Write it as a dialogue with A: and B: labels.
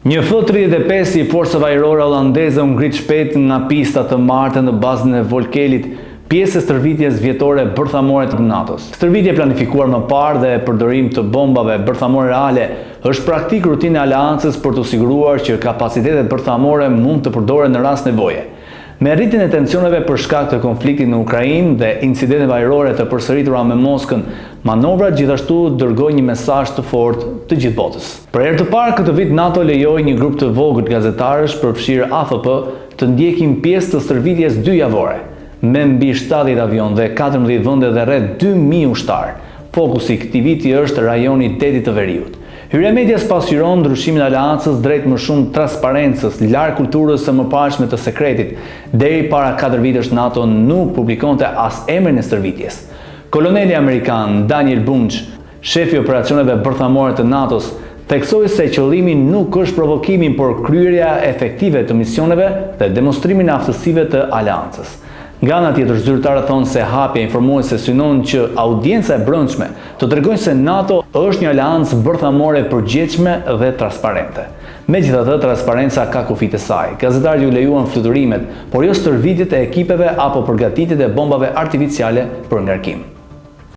A: Një F-35 i forcave ajrore holandeze u ngrit shpejt nga pista të martën në bazën e Volkelit, pjesë e stërvitjes vjetore bërthamore të NATO-s. Stërvitje planifikuar më parë dhe përdorim të bombave bërthamore reale është praktik rutinë e aleancës për të siguruar që kapacitetet bërthamore mund të përdoren në rast nevoje. Me rritjen e tensioneve për shkak të konfliktit në Ukrainë dhe incidenteve ajrore të përsëritura me Moskën, manovrat gjithashtu dërgojnë një mesazh të fortë të gjithë botës. Për herë të parë këtë vit NATO lejoi një grup të vogël gazetarësh përfshirë AFP të ndjekin pjesë të stërvitjes 2 javore, me mbi 70 avion dhe 14 vende dhe rreth 2000 ushtar. Fokusi i këtij viti është rajoni Detit të Veriut. Hyrja e medias pasqyron ndryshimin e aleancës drejt më shumë transparencës, larg kulturës së mëparshme të sekretit. Deri para 4 vitesh NATO nuk publikonte as emrin e stërvitjes. Koloneli amerikan Daniel Bunch, shefi i operacioneve bërthamore të NATO-s, theksoi se qëllimi nuk është provokimi, por kryerja efektive të misioneve dhe demonstrimi i aftësive të aleancës. Nga ana tjetër, zyrtarët thonë se hapja informuese synon që audienca e brendshme të tregojnë se NATO është një aleancë bërthamore e përgjithshme dhe transparente. Megjithatë, transparenca ka kufijtë e saj. Gazetarët ju lejuan fluturimet, por jo stërvitjet e ekipeve apo përgatitjet e bombave artificiale për ngarkim.